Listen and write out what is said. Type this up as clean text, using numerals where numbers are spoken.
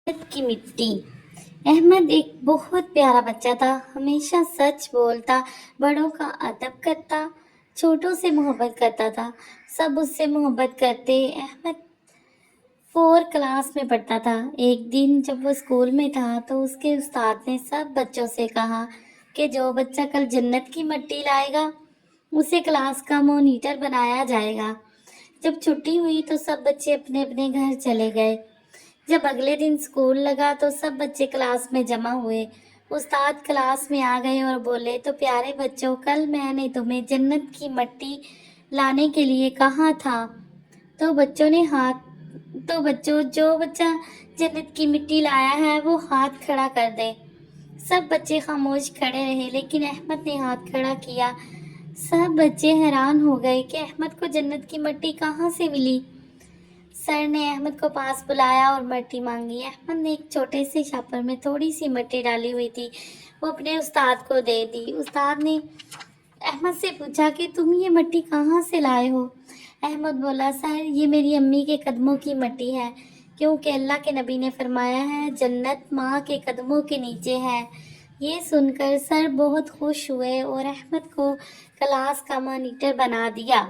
की मिट्टी। अहमद एक बहुत प्यारा बच्चा था। हमेशा सच बोलता, बड़ों का अदब करता, छोटों से मोहब्बत करता था। सब उससे मोहब्बत करते। अहमद 4 क्लास में पढ़ता था। एक दिन जब वो स्कूल में था तो उसके उस्ताद ने सब बच्चों से कहा कि जो बच्चा कल जन्नत की मिट्टी लाएगा उसे क्लास का मॉनिटर बनाया जाएगा। जब छुट्टी हुई तो सब बच्चे अपने अपने घर चले गए। जब अगले दिन स्कूल लगा तो सब बच्चे क्लास में जमा हुए। उस्ताद क्लास में आ गए और बोले, तो प्यारे बच्चों, कल मैंने तुम्हें जन्नत की मिट्टी लाने के लिए कहा था। तो बच्चों ने हाथ तो बच्चों जो बच्चा जन्नत की मिट्टी लाया है वो हाथ खड़ा कर दे। सब बच्चे खामोश खड़े रहे, लेकिन अहमद ने हाथ खड़ा किया। सब बच्चे हैरान हो गए कि अहमद को जन्नत की मिट्टी कहाँ से मिली। सर ने अहमद को पास बुलाया और मिट्टी मांगी। अहमद ने एक छोटे से छापर में थोड़ी सी मिट्टी डाली हुई थी, वो अपने उस्ताद को दे दी। उस्ताद ने अहमद से पूछा कि तुम ये मिट्टी कहाँ से लाए हो। अहमद बोला, सर ये मेरी अम्मी के कदमों की मिट्टी है, क्योंकि अल्लाह के नबी ने फरमाया है जन्नत माँ के कदमों के नीचे है। ये सुनकर सर बहुत खुश हुए और अहमद को क्लास का मॉनिटर बना दिया।